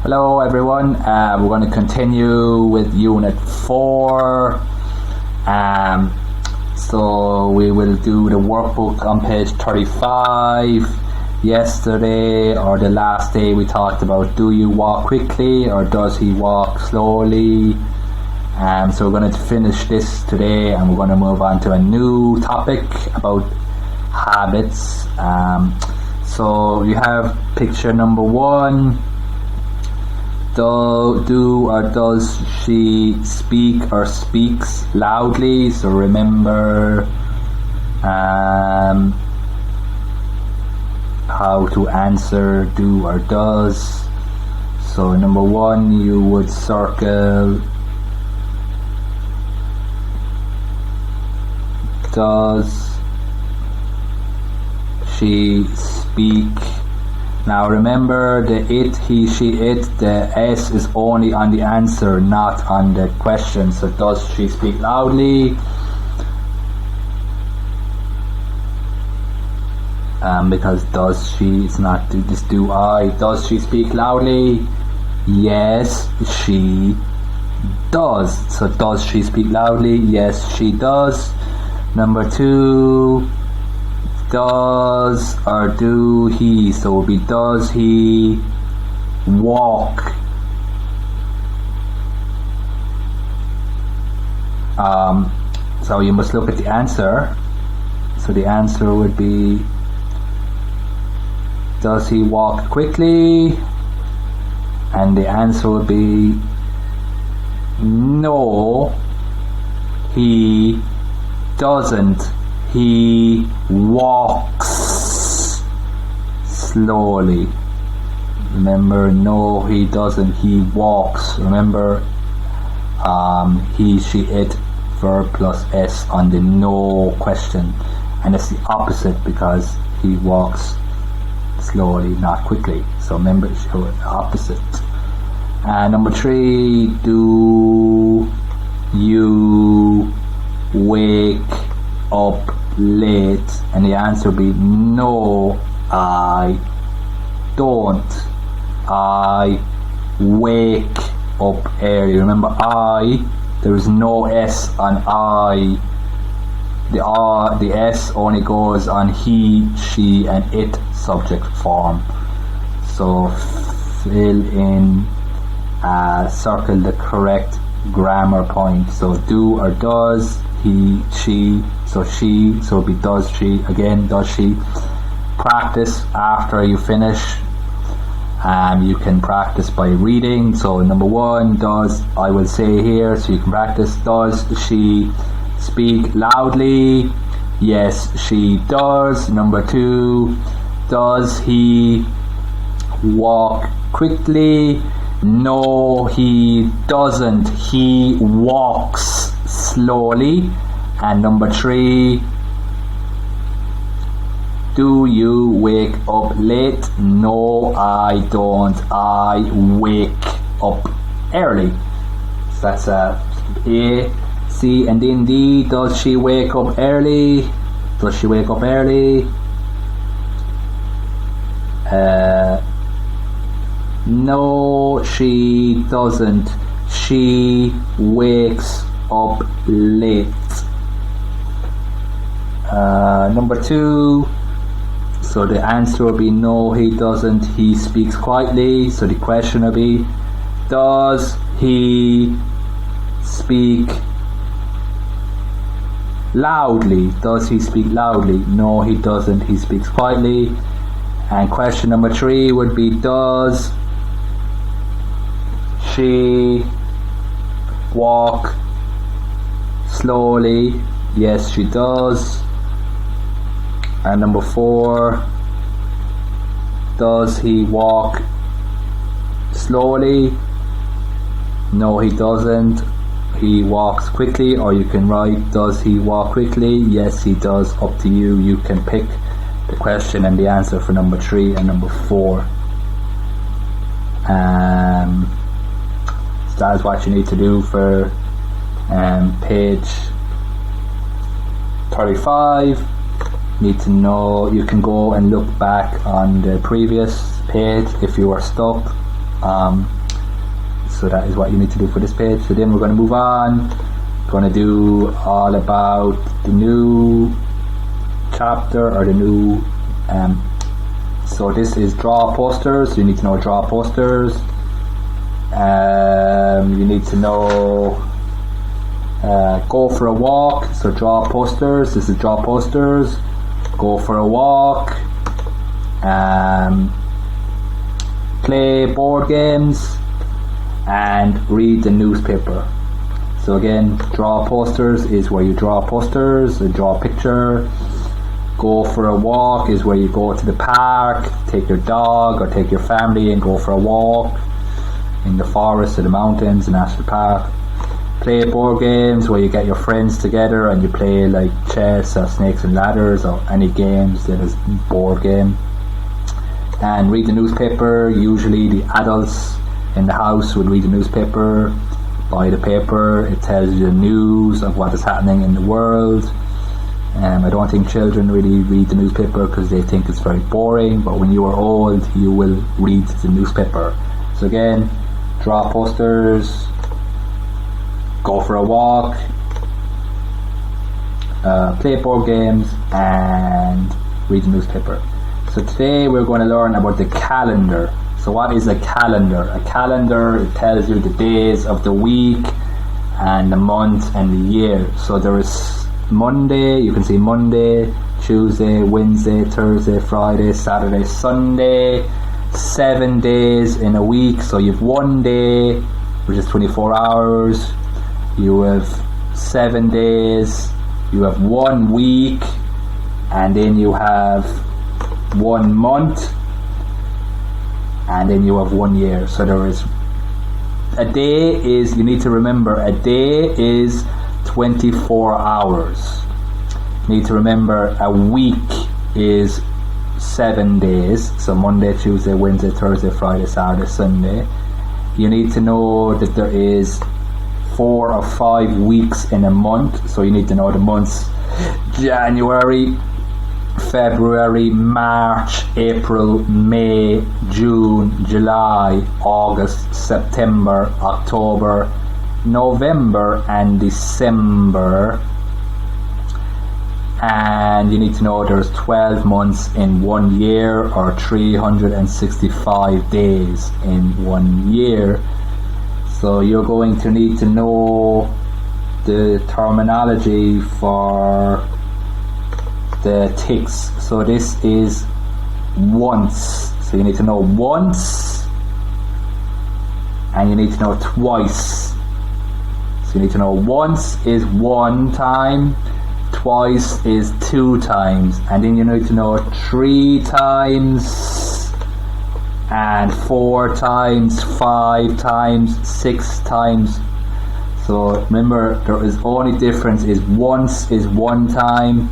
Hello everyone, we're going to continue with Unit 4. So we will do the workbook on page 35. Yesterday or the last day we talked about do you walk quickly or does he walk slowly. So we're going to finish this today and we're going to move on to a new topic about habits. So you have picture number 1. Do or does she speak or speaks loudly? So remember how to answer do or does. So number 1, you would circle does she speak. Now remember the it, he, she, it, the S is only on the answer, not on the question. So does she speak loudly? Because does she, it's not this do I. Does she speak loudly? Yes, she does. So does she speak loudly? Yes, she does. Number 2, does or do he, so it will be does he walk? So you must look at the answer. So the answer would be does he walk quickly? And the answer would be no, he doesn't. He walks slowly. Remember, no, he doesn't. He walks. Remember, he, she, it, verb plus S on the no question. And it's the opposite because he walks slowly, not quickly. So remember, it's the opposite. Number 3, do you wake up late? And the answer will be no, I don't. I wake up early. Remember, I, there is no S on I. The S only goes on he, she and it subject form. So fill in, circle the correct grammar point. So do or does, he, she, so she, so it'll be does she, again does she. Practice after you finish. You can practice by reading. So number 1, does, I will say here so you can practice. Does she speak loudly? Yes, she does. Number 2, does he walk quickly? No, he doesn't. He walks slowly. And number 3, do you wake up late? No, I don't. I wake up early. So that's A, C, and then D. Does she wake up early? Does she wake up early? No, she doesn't. She wakes up late. Number 2, so the answer will be no, he doesn't. He speaks quietly. So the question will be does he speak loudly? Does he speak loudly? No, he doesn't. He speaks quietly. And question number 3 would be does she walk slowly? Yes, she does. And number 4, does he walk slowly? No, he doesn't. He walks quickly. Or you can write does he walk quickly? Yes, he does. Up to you. You can pick the question and the answer for number 3 and number 4. So that's what you need to do for page 35. Need to know, you can go and look back on the previous page if you are stuck. So that is what you need to do for this page. So then we're going to move on. Going to do all about the new chapter or the new so this is draw posters. So you need to know draw posters. You need to know go for a walk. So draw posters. This is draw posters. Go for a walk. Play board games and read the newspaper. So again, draw posters is where you draw posters, draw a picture. Go for a walk is where you go to the park, take your dog or take your family and go for a walk in the forest or the mountains, the national park. Play board games where you get your friends together and you play like chess or snakes and ladders or any games that is board game. And read the newspaper. Usually the adults in the house would read the newspaper. Buy the paper. It tells you the news of what is happening in the world. I don't think children really read the newspaper because they think it's very boring, but when you are old you will read the newspaper. So again, draw posters, go for a walk, play board games and read the newspaper. So today we're going to learn about the calendar. So what is a calendar? A calendar, it tells you the days of the week and the month and the year. So there is Monday, you can see Monday, Tuesday, Wednesday, Thursday, Friday, Saturday, Sunday. 7 days in a week. So you have 1 day, which is 24 hours. You have 7 days. You have 1 week. And then you have 1 month. And then you have 1 year. So there is a day is, you need to remember, a day is 24 hours. You need to remember a week is 7 days. So Monday, Tuesday, Wednesday, Thursday, Friday, Saturday, Sunday. You need to know that there is 4 or 5 weeks in a month. So you need to know the months January, February, March, April, May, June, July, August, September, October, November and December. And you need to know there's 12 months in 1 year or 365 days in 1 year. So you're going to need to know the terminology for the ticks. So this is once. So you need to know once and you need to know twice. So you need to know once is 1 time, twice is 2 times, and then you need to know 3 times and 4 times, 5 times, 6 times. So remember, there is only difference is once is 1 time,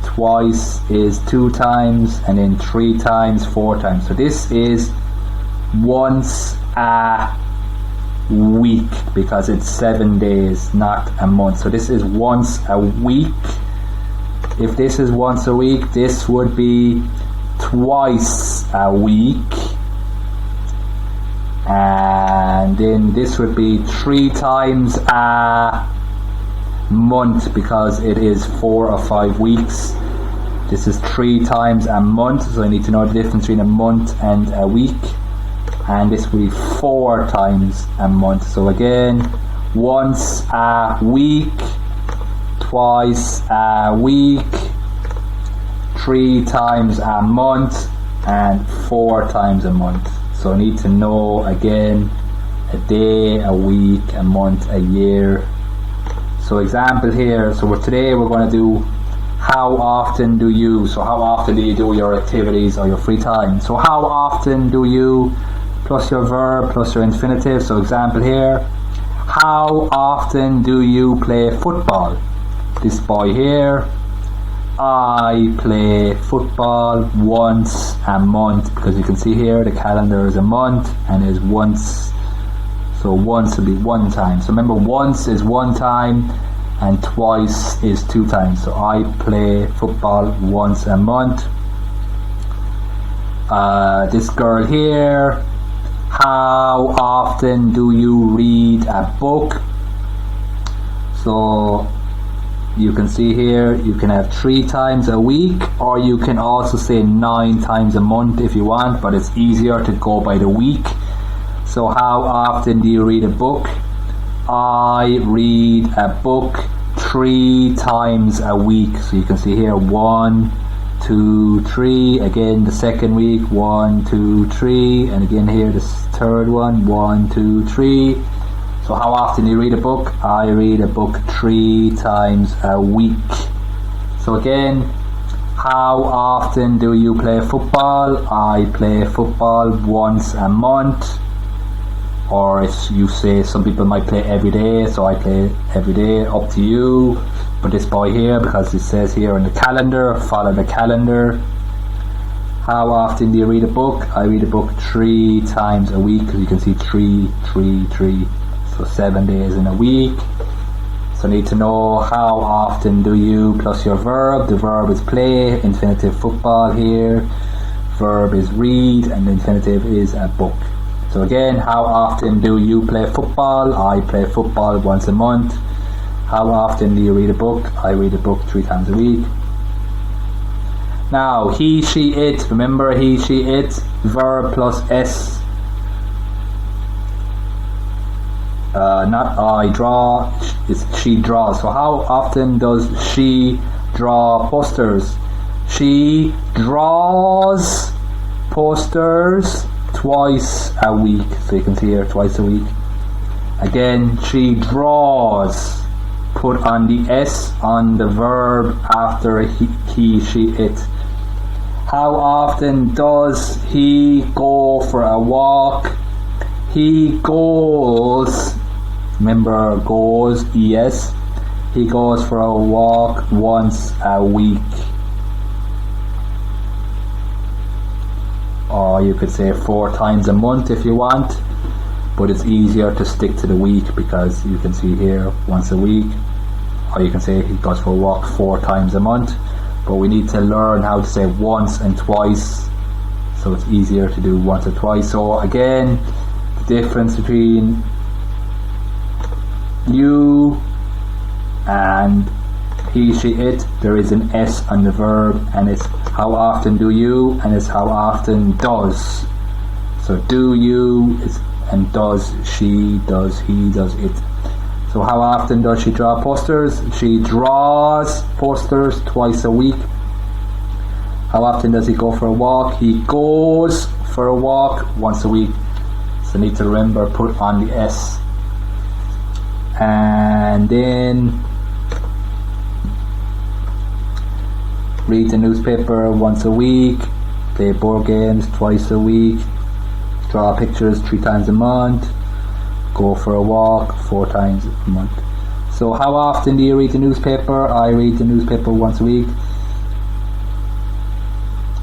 twice is 2 times, and then 3 times, 4 times. So this is once a week because it's 7 days, not a month. So this is once a week. If this is once a week, this would be twice a week, and then this would be 3 times a month because it is 4 or 5 weeks. This is 3 times a month, so I need to know the difference between a month and a week. And this will be 4 times a month. So again, once a week, twice a week, 3 times a month, and 4 times a month. So I need to know again a day, a week, a month, a year. So example here, so today we're going to do how often do you, so how often do you do your activities or your free time. So how often do you plus your verb plus your infinitive. So example here, how often do you play football? This boy here, I play football once a month, because you can see here the calendar is a month and is once, so once will be 1 time. So remember, once is 1 time and twice is 2 times. So I play football once a month. This girl here, How often do you read a book? So you can see here, you can have 3 times a week, or you can also say 9 times a month if you want, but it's easier to go by the week. So how often do you read a book? I read a book 3 times a week. So you can see here 1, 2, 3. Again the second week 1, 2, 3, and again here the third one 1, 2, 3. So how often do you read a book? I read a book 3 times a week. So again, how often do you play football? I play football once a month. Or if you say, some people might play every day, so I play every day, up to you. But this boy here, because it says here on the calendar, follow the calendar. How often do you read a book? I read a book 3 times a week, because you can see 3, 3, 3. So 7 days in a week. So need to know how often do you plus your verb. The verb is play, infinitive football here. Verb is read, and the infinitive is a book. So again, how often do you play football? I play football once a month. How often do you read a book? I read a book 3 times a week. Now, he, she, it. Remember, he, she, it. Verb plus S. Not I draw, it's she draws. So how often does she draw posters? She draws posters twice a week. So you can see here twice a week. Again, she draws. Put on the S on the verb after he, she, it. How often does he go for a walk? He goes, remember goes, ES. He goes for a walk once a week. Or you could say 4 times a month if you want, but it's easier to stick to the week because you can see here once a week. Or you can say he goes for a walk 4 times a month, but we need to learn how to say once and twice, so it's easier to do once or twice. So again, difference between you and he, she, it, there is an S on the verb, and it's how often do you, and it's how often does. So do you is, and does she, does he, does it. So how often does she draw posters? She draws posters twice a week. How often does he go for a walk? He goes for a walk once a week. So need to remember, put on the S. And then read the newspaper once a week, play board games twice a week, draw pictures 3 times a month, go for a walk 4 times a month. So how often do you read the newspaper? I read the newspaper once a week.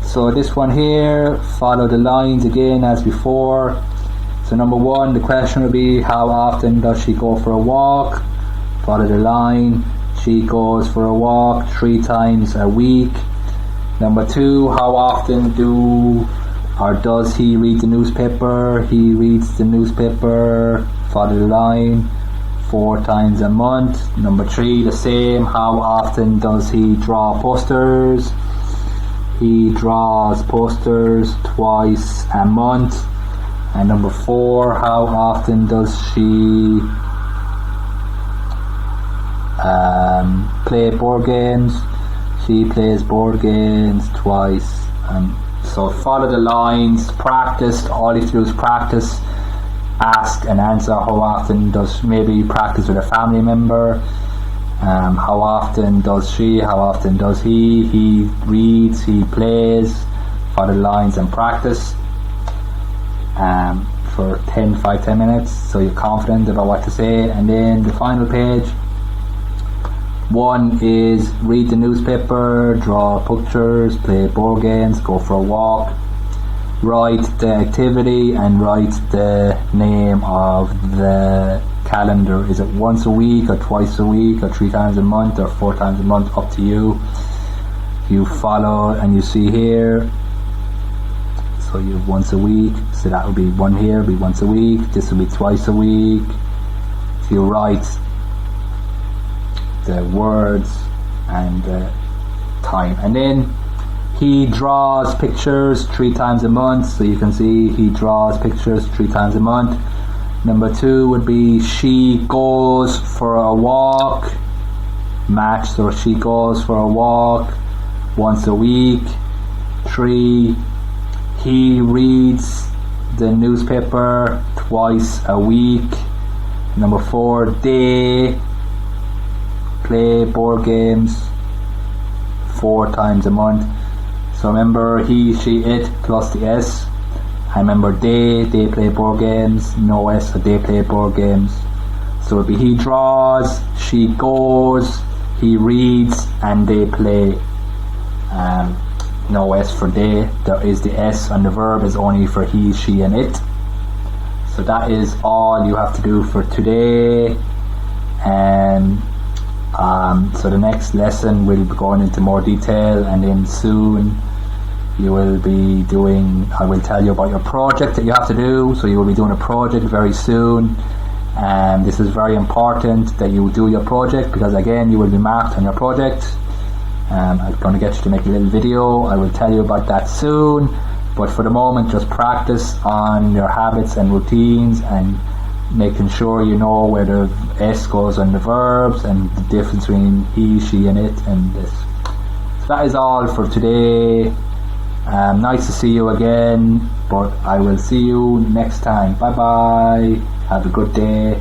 So this one here, follow the lines again as before. So number 1, the question will be, how often does she go for a walk? Follow the line. She goes for a walk 3 times a week. Number 2, how often does he read the newspaper? He reads the newspaper, follow the line, 4 times a month. Number 3, the same, how often does he draw posters? He draws posters twice a month. And number 4, how often does she play board games? She plays board games twice. So follow the lines, practice. All you have to do is practice, ask and answer. How often does, maybe practice with a family member. How often does she, how often does he reads, he plays. Follow the lines and practice for 5-10 minutes, so you're confident about what to say. And then the final page, 1 is read the newspaper, draw pictures, play board games, go for a walk, write the activity and write the name of the calendar. Is it once a week or twice a week or 3 times a month or 4 times a month? Up to you. You follow and you see here. So So you have once a week, so that would be one here, be once a week. This will be twice a week. So you write the words and the time. And then he draws pictures 3 times a month. So you can see he draws pictures 3 times a month. Number 2 would be she goes for a walk. Match, so she goes for a walk once a week. 3, he reads the newspaper twice a week. Number 4, they play board games 4 times a month. So remember he, she, it plus the S. I remember they play board games, no S, so they play board games. So it'd be he draws, she goes, he reads, and they play. No S for they. There is the S on the verb is only for he, she, and it. So that is all you have to do for today. And so the next lesson will be going into more detail, and then soon you will be doing, I will tell you about your project that you have to do. So you will be doing a project very soon. And this is very important that you do your project, because again you will be marked on your project. I'm going to get you to make a little video. I will tell you about that soon, but for the moment just practice on your habits and routines and making sure you know where the S goes on the verbs and the difference between he, she, and it, and this. So that is all for today. Nice to see you again, but I will see you next time. Bye bye. Have a good day.